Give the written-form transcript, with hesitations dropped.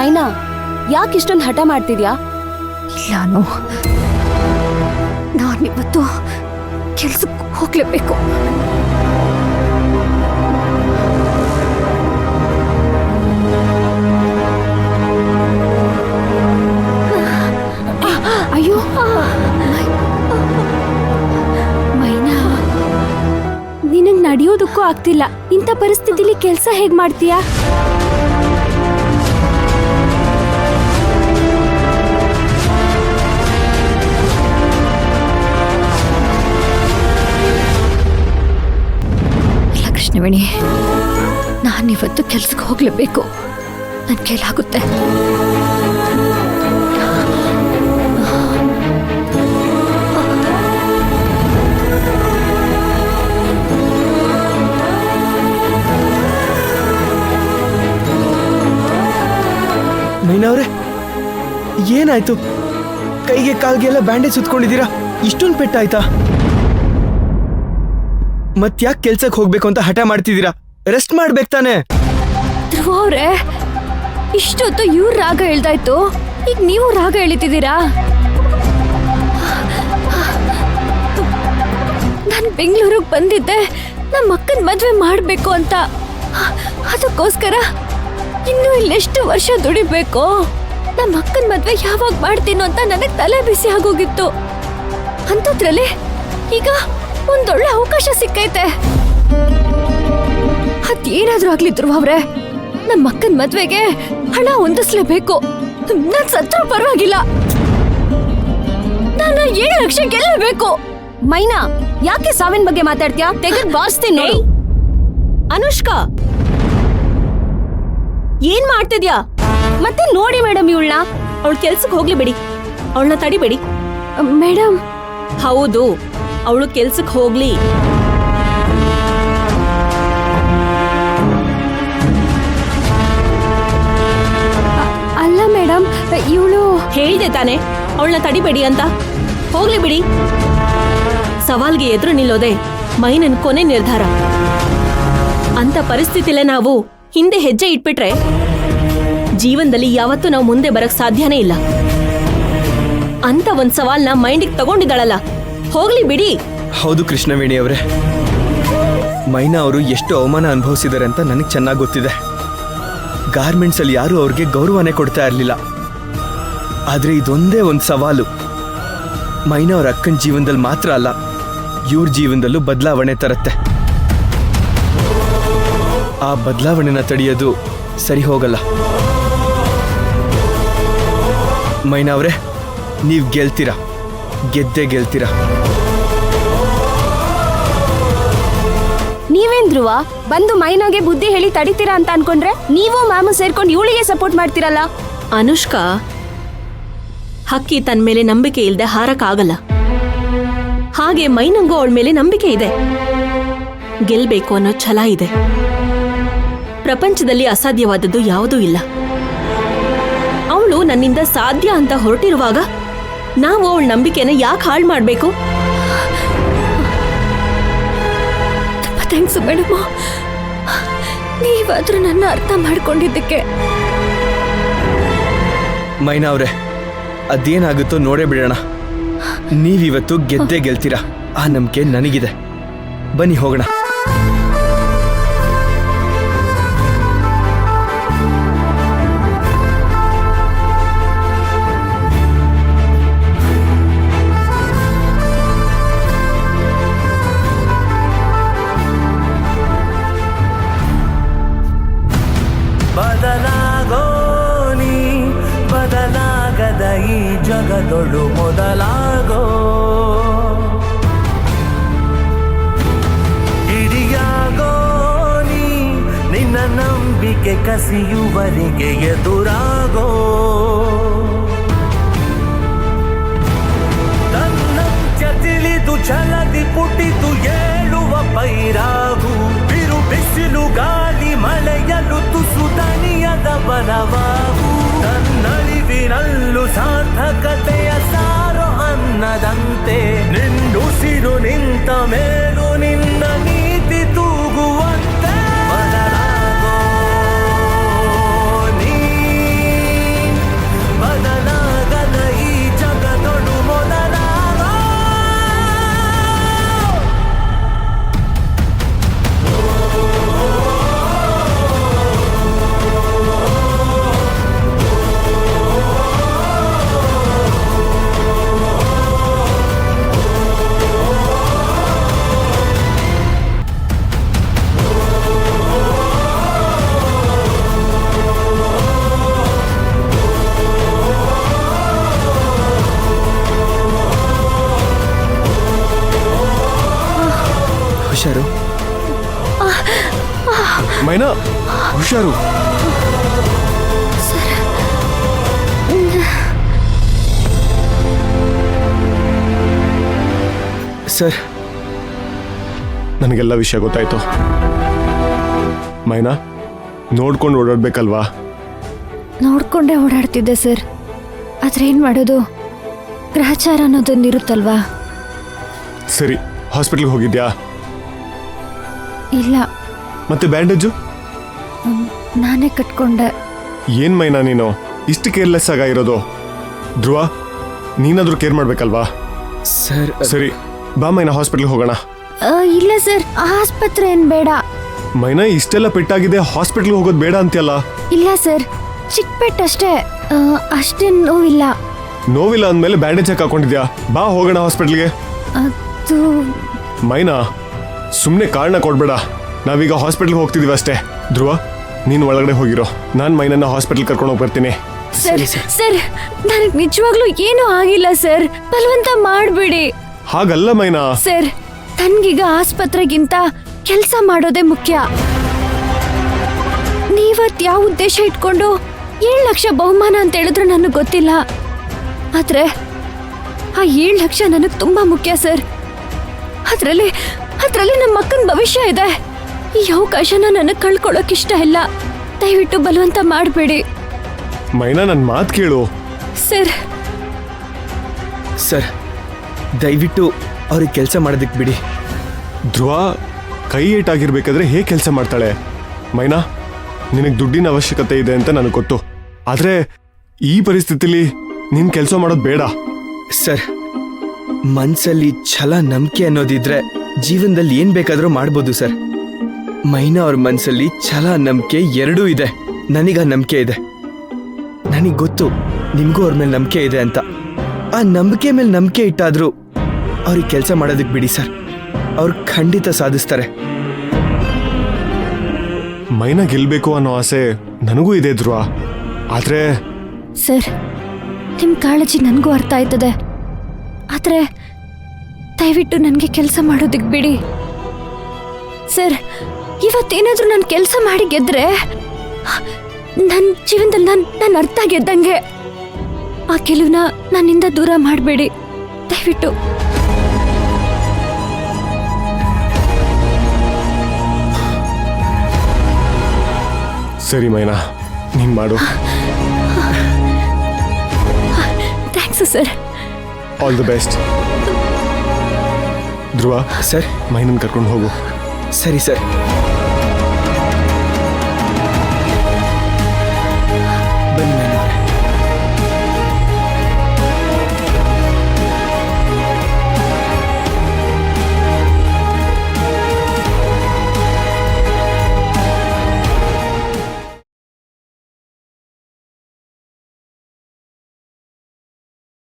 ಮೈನಾ, ಯಾಕೆ ಇಷ್ಟೊಂದು ಹಠ ಮಾಡ್ತಿದ್ಯಾ? ಇಲ್ಲಾನು, ನಾನಿವತ್ತು ಕೆಲ್ಸಕ್ಕೆ ಹೋಗ್ಲೇಬೇಕು. ಅಯ್ಯೋ ಮೈನಾ, ನಿನಗ್ ನಡೆಯೋದಕ್ಕೂ ಆಗ್ತಿಲ್ಲ, ಇಂಥ ಪರಿಸ್ಥಿತಿಲಿ ಕೆಲಸ ಹೇಗ್ ಮಾಡ್ತೀಯಾ? ಇಲ್ಲ ಕೃಷ್ಣವೇಣಿ, ನಾನಿವತ್ತು ಕೆಲ್ಸಕ್ಕೆ ಹೋಗ್ಲೇಬೇಕು. ನನ್ನ ಕೈಲಾಗುತ್ತೆ. ಮೈನಾ ಅವ್ರೆ, ಏನಾಯ್ತು? ಕೈಗೆ ಕಾಲ್ಗೆಲ್ಲ ಬ್ಯಾಂಡೇಜ್ ಸುತ್ಕೊಂಡಿದ್ದೀರಾ? ಇಷ್ಟೊಂದು ಪೆಟ್ಟಾಯ್ತಾ? ಮತ್ಯಾಕೆ ಕೆಲ್ಸಕ್ಕೆ ಹೋಗ್ಬೇಕು ಅಂತ ಹಠ ಮಾಡ್ತಿದ್ದೀರಾ? ರೆಸ್ಟ್ ಮಾಡ್ಬೇಕು ತಾನೆ? ಧ್ರುವ ಅವ್ರೆ, ಇಷ್ಟೊತ್ತು ಇವ್ರ ರಾಗ ಹೇಳ್ದಾಯ್ತು, ಈಗ ನೀವು ರಾಗ ಎಳಿತಿದ್ದೀರಾ? ನಾನು ಬೆಂಗಳೂರಿಗೆ ಬಂದಿದ್ದೆ ನಮ್ಮ ಅಕ್ಕನ ಮದ್ವೆ ಮಾಡ್ಬೇಕು ಅಂತ. ಅದಕ್ಕೋಸ್ಕರ ಇನ್ನು ಇಲ್ಲೆಷ್ಟು ವರ್ಷ ದುಡಿಬೇಕು? ನಮ್ಮ ಅಕ್ಕನ ಮದ್ವೆ ಯಾವಾಗ ಮಾಡ್ತೀನೋ ಅಂತ ನನಗೆ ತಲೆ ಬಿಸಿ ಆಗೋಗಿತ್ತು. ಅಂಥದ್ರಲ್ಲಿ ಈಗ ಒಂದೊಳ್ಳೆ ಅವಕಾಶ ಸಿಕ್ಕೈತೆ. ಅದೇನಾದ್ರೂ ಆಗ್ಲಿ ಧ್ರುವ ಅವ್ರೆ, ನಮ್ಮ ಅಕ್ಕನ ಮದ್ವೆಗೆ ಹಣ ಹೊಂದಿಸ್ಲೇಬೇಕು. ನಾನ್ ಸತ್ರೂ ಪರವಾಗಿಲ್ಲ, ನಾನು 7 ಲಕ್ಷ ಗೆಲ್ಲಬೇಕು. ಮೈನಾ, ಯಾಕೆ ಸಾವಿನ ಬಗ್ಗೆ ಮಾತಾಡ್ತೀಯಾ? ತೆಗೆದು ಬಾರಿಸ್ತೀನಿ. ಅನುಷ್ಕಾ, ಏನ್ ಮಾಡ್ತಿದ್ಯಾ? ಮತ್ತೆ ನೋಡಿ ಮೇಡಮ್, ಇವಳನ್ನ ಅವಳ ಕೆಲ್ಸಕ್ಕೆ ಹೋಗ್ಲಿ ಬಿಡಿ, ಅವಳನ್ನ ತಡಿಬೇಡಿ. ಮೇಡಮ್, ಹೌದು, ಅವಳು ಕೆಲ್ಸಕ್ಕೆ ಹೋಗ್ಲಿ. ಅಲ್ಲ ಮೇಡಮ್, ಇವಳು ಹೇಳಿದೆ ತಾನೆ ಅವಳನ್ನ ತಡಿಬೇಡಿ ಅಂತ. ಹೋಗ್ಲಿ ಬಿಡಿ. ಸವಾಲ್ಗೆ ಎದುರು ನಿಲ್ಲೋದೆ ಮೈನನ್ ಕೊನೆ ನಿರ್ಧಾರ. ಅಂತ ಪರಿಸ್ಥಿತಿಲೇ ನಾವು ಹಿಂದೆ ಹೆಜ್ಜೆ ಇಟ್ಬಿಟ್ರೆ ಜೀವನದಲ್ಲಿ ಯಾವತ್ತೂ ನಾವು ಮುಂದೆ ಬರಕ್ ಸಾಧ್ಯನೇ ಇಲ್ಲ. ಅಂತ ಒಂದ್ ಸವಾಲ್ನ ಮೈಂಡಿಗೆ ತಗೊಂಡಿದ್ದಾಳಲ್ಲ, ಹೋಗ್ಲಿ ಬಿಡಿ. ಹೌದು ಕೃಷ್ಣವೇಣಿ ಅವರೇ, ಮೈನಾ ಅವರು ಎಷ್ಟು ಅವಮಾನ ಅನುಭವಿಸಿದ್ದಾರೆ ಅಂತ ನನಗೆ ಚೆನ್ನಾಗಿ ಗೊತ್ತಿದೆ. ಗಾರ್ಮೆಂಟ್ಸ್ ಅಲ್ಲಿ ಯಾರು ಅವ್ರಿಗೆ ಗೌರವನೇ ಕೊಡ್ತಾ ಇರಲಿಲ್ಲ. ಆದ್ರೆ ಇದೊಂದೇ ಒಂದು ಸವಾಲು ಮೈನಾ ಅವ್ರ ಅಕ್ಕನ ಜೀವನದಲ್ಲಿ ಮಾತ್ರ ಅಲ್ಲ, ಇವ್ರ ಜೀವನದಲ್ಲೂ ಬದಲಾವಣೆ ತರುತ್ತೆ. ಆ ಬದಲಾವಣೆನ ತಡೆಯೋದು ಸರಿ ಹೋಗಲ್ಲ. ಮೈನಾ ಅವರೇ, ನೀವು ಗೆಲ್ತೀರಾ, ಗೆದ್ದೇ ಗೆಲ್ತೀರಾ. ನೀವೇನ್ ಧ್ರುವ, ಬಂದು ಮೈನಾಗೆ ಬುದ್ಧಿ ಹೇಳಿ ತಡಿತೀರಾ ಅಂತ ಅನ್ಕೊಂಡ್ರೆ ನೀವು ಮ್ಯಾಮು ಸೇರ್ಕೊಂಡು ಇವಳಿಗೆ ಸಪೋರ್ಟ್ ಮಾಡ್ತೀರಲ್ಲ. ಅನುಷ್ಕಾ, ಹಕ್ಕಿ ತನ್ನ ಮೇಲೆ ನಂಬಿಕೆ ಇಲ್ಲದೆ ಹಾರಕ್ಕಾಗಲ್ಲ. ಹಾಗೆ ಮೈನಂಗೂ ಅವಳ ಮೇಲೆ ನಂಬಿಕೆ ಇದೆ. ಗೆಲ್ಬೇಕು ಅನ್ನೋ ಛಲ ಇದೆ. ಪ್ರಪಂಚದಲ್ಲಿ ಅಸಾಧ್ಯವಾದದ್ದು ಯಾವುದೂ ಇಲ್ಲ. ಅವಳು ನನ್ನಿಂದ ಸಾಧ್ಯ ಅಂತ ಹೊರಟಿರುವಾಗ ನಾವು ಅವಳ ನಂಬಿಕೆನ ಯಾಕೆ ಹಾಳು ಮಾಡಬೇಕು? ತುಂಬಾ ಥ್ಯಾಂಕ್ಸ್ ಮೇಡಮ್, ನೀವಾದ್ರೂ ನನ್ನ ಅರ್ಥ ಮಾಡ್ಕೊಂಡಿದ್ದಕ್ಕೆ. ಮೈನಾ ಅವರೇ, ಅದೇನಾಗುತ್ತೋ ನೋಡೇ ಬಿಡೋಣ. ನೀವಿವತ್ತು ಗೆದ್ದೇ ಗೆಲ್ತೀರಾ, ಆ ನಂಬಿಕೆ ನನಗಿದೆ. ಬನ್ನಿ ಹೋಗೋಣ. ಬದಲಾಗೋ ನೀ, ಬದಲಾಗದ ಈ ಜಗದೊಳು ಮೊದಲಾಗೋ. ಇಡಿಯಾಗೋ ನೀ, ನಿನ್ನ ನಂಬಿಕೆ ಕಸಿಯುವರಿಗೆ ಎದುರಾಗೋ. ತನ್ನಂತ್ಯ ತಿಳಿದು ಛಲದಿ ಪುಟಿದು ಏಳುವ ಪೈರಾಗು. ಬಿರು ಬಿಸಿಲು ಗಾಳಿ ಮಳೆಯಲು ತುಸು ದನಿಯದ ಬಲವಾಗು. ತನ್ನಳಿವಿನಲ್ಲೂ ಸಾರ್ಥಕತೆಯ ಸಾರೋ ಅನ್ನದಂತೆ ನಿನ್ನುಸಿರು ನಿಂತ ಮೇಲೂ ನಿನ್ನ ನೀತಿ ತೂಗುವಂತೆ. ಹುಷಾರು. ಸರ್, ನನಗೆಲ್ಲ ವಿಷಯ ಗೊತ್ತಾಯ್ತು. ಮೈನಾ, ನೋಡ್ಕೊಂಡು ಓಡಾಡ್ಬೇಕಲ್ವಾ? ನೋಡ್ಕೊಂಡೇ ಓಡಾಡ್ತಿದ್ದೆ ಸರ್. ಆದ್ರೆ ಏನ್ ಮಾಡೋದು, ಗ್ರಹಚಾರ ಅನ್ನೋದೊಂದಿರುತ್ತಲ್ವಾ? ಸರಿ, ಹಾಸ್ಪಿಟ್ಲ್ಗೆ ಹೋಗಿದ್ಯಾ? ಇಲ್ಲ, ಮತ್ತೆ ಬ್ಯಾಂಡೇಜು? ನಾನೇ ಕಟ್ಕೊಂಡೆ. ಏನ್ ಮೈನಾ ನೀನು ಇಷ್ಟು ಕೇರ್ಲೆಸ್ ಆಗಿರೋದು? ಧ್ರುವ, ನೀನಾದ್ರೂ ಕೇರ್ ಮಾಡ್ಬೇಕಲ್ವಾ? ಸರ್ ಸರಿ, ಬಾ ಮೈನಾ, ಹಾಸ್ಪಿಟ್ಲ್ಗೆ ಹೋಗೋಣ. ಇಲ್ಲ ಸರ್, ಆಸ್ಪತ್ರೆ ಏನ್ ಬೇಡ. ಮೈನಾ, ಇಷ್ಟೆಲ್ಲ ಪೆಟ್ಟಾಗಿದೆ, ಹಾಸ್ಪಿಟ್ಲ್ಗೆ ಹೋಗೋದು ಬೇಡ ಅಂತೀಯಲ್ಲ? ಇಲ್ಲ ಸರ್, ಚಿಕ್ಕ ಪೆಟ್ಟಷ್ಟೇ, ಅಷ್ಟೇನ್ ನೋವಿಲ್ಲ. ನೋವಿಲ್ಲ ಅಂದ್ಮೇಲೆ ಬ್ಯಾಂಡೇಜ್ ಹಾಕೊಂಡಿದ್ಯಾ? ಬಾ ಹೋಗೋಣ ಹಾಸ್ಪಿಟ್ಲ್ಗೆ. ಅದು ಮೈನಾ, ಸುಮ್ಮನೆ ಕಾರಣ ಕೊಡ್ಬೇಡ. ನಾವೀಗ ಹಾಸ್ಪಿಟ್ಲ್ಗೆ ಹೋಗ್ತಿದೀವಿ ಅಷ್ಟೇ. ಧ್ರುವ, ನೀನು ಒಳಗಡೆ ಹೋಗಿರೋ, ನಾನು ಮೈನನ್ನ ಹಾಸ್ಪಿಟ್ಲ್ ಕರ್ಕೊಂಡು ಹೋಗಿ ಬರ್ತೀನಿ. ಸರ್ ಸರ್, ನನಗೆ ನಿಜವಾಗ್ಲೂ ಏನೂ ಆಗಿಲ್ಲ ಸರ್, ಬಲವಂತ ಮಾಡ್ಬೇಡಿ. ಹಾಗಲ್ಲ ಮೈನಾ. ಸರ್, ನನ್ಗೀಗ ಆಸ್ಪತ್ರೆಗಿಂತ ಕೆಲಸ ಮಾಡೋದೇ ಮುಖ್ಯ. ನೀವತ್ ಯಾವ ಉದ್ದೇಶ ಇಟ್ಕೊಂಡು 7 ಲಕ್ಷ ಬಹುಮಾನ ಅಂತ ಹೇಳಿದ್ರು ನನಗೆ ಗೊತ್ತಿಲ್ಲ. ಆದ್ರೆ ಆ 7 ಲಕ್ಷ ನನಗೆ ತುಂಬಾ ಮುಖ್ಯ ಸರ್. ಅದ್ರಲ್ಲಿ ನಮ್ಮ ಮಕ್ಕನ ಭವಿಷ್ಯ ಇದೆ. ಈ ಅವಕಾಶನ ನನಗೆ ಕಳ್ಕೊಳ್ಳೋಕೆ ಇಷ್ಟ ಇಲ್ಲ. ದಯವಿಟ್ಟು ಬಲವಂತ ಮಾಡಬೇಡಿ. ಮೈನಾ, ನನ್ನ ಮಾತು ಕೇಳು. ಸರ್ ಸರ್, ದಯವಿಟ್ಟು ಅವ್ರಿಗೆ ಕೆಲಸ ಮಾಡೋದಕ್ಕೆ ಬಿಡಿ. ಧ್ರುವ ಕೈ ಏಟಾಗಿರ್ಬೇಕಾದ್ರೆ ಹೇಗೆ ಕೆಲಸ ಮಾಡ್ತಾಳೆ? ಮೈನಾ, ನಿನಗೆ ದುಡ್ಡಿನ ಅವಶ್ಯಕತೆ ಇದೆ ಅಂತ ನನಗೆ ಗೊತ್ತು. ಆದ್ರೆ ಈ ಪರಿಸ್ಥಿತಿಲಿ ನೀನ್ ಕೆಲಸ ಮಾಡೋದು ಬೇಡ. ಸರ್, ಮನ್ಸಲ್ಲಿ ಛಲ, ನಂಬಿಕೆ ಅನ್ನೋದಿದ್ರೆ ಜೀವನದಲ್ಲಿ ಏನ್ ಬೇಕಾದ್ರೂ ಮಾಡ್ಬೋದು ಸರ್. ಮೈನಾ ಅವ್ರ ಮನ್ಸಲ್ಲಿ ಛಲ, ನಂಬಿಕೆ ಎರಡೂ ಇದೆ. ನನಗ ನಂಬಿಕೆ ಇದೆ. ನನಗೆ ಗೊತ್ತು ನಿಮ್ಗೂ ಅವ್ರ ಮೇಲೆ ನಂಬಿಕೆ ಇದೆ ಅಂತ. ಆ ನಂಬಿಕೆ ಮೇಲೆ ನಂಬಿಕೆ ಇಟ್ಟಾದ್ರೂ ಅವ್ರಿಗೆ ಕೆಲಸ ಮಾಡೋದಕ್ಕೆ ಬಿಡಿ ಸರ್. ಅವ್ರು ಖಂಡಿತ ಸಾಧಿಸ್ತಾರೆ. ಮೈನಾ ಗೆಲ್ಬೇಕು ಅನ್ನೋ ಆಸೆ ನನಗೂ ಇದೆ ಧ್ರುವ. ಆದ್ರೆ ಸರ್, ನಿಮ್ ಕಾಳಜಿ ನನಗೂ ಅರ್ಥ ಆಯ್ತದೆ. ಆದ್ರೆ ದಯವಿಟ್ಟು ನನಗೆ ಕೆಲಸ ಮಾಡೋದಕ್ಕೆ ಬಿಡಿ ಸರ್. ಇವತ್ತೇನಾದ್ರೂ ನಾನು ಕೆಲಸ ಮಾಡಿ ಗೆದ್ರೆ ನನ್ನ ಜೀವನದಲ್ಲಿ ನಾನು ಅರ್ಥ ಗೆದ್ದಂಗೆ. ಆ ಗೆಲುವನ್ನ ನನ್ನಿಂದ ದೂರ ಮಾಡಬೇಡಿ ದಯವಿಟ್ಟು. ಸರಿ ಮೈನಾ, ನೀನ್ ಮಾಡು. Thanks sir. All the best. Dhruva sir, ಮೈನನ್ ಕರ್ಕೊಂಡು ಹೋಗು. ಸರಿ ಸರ್.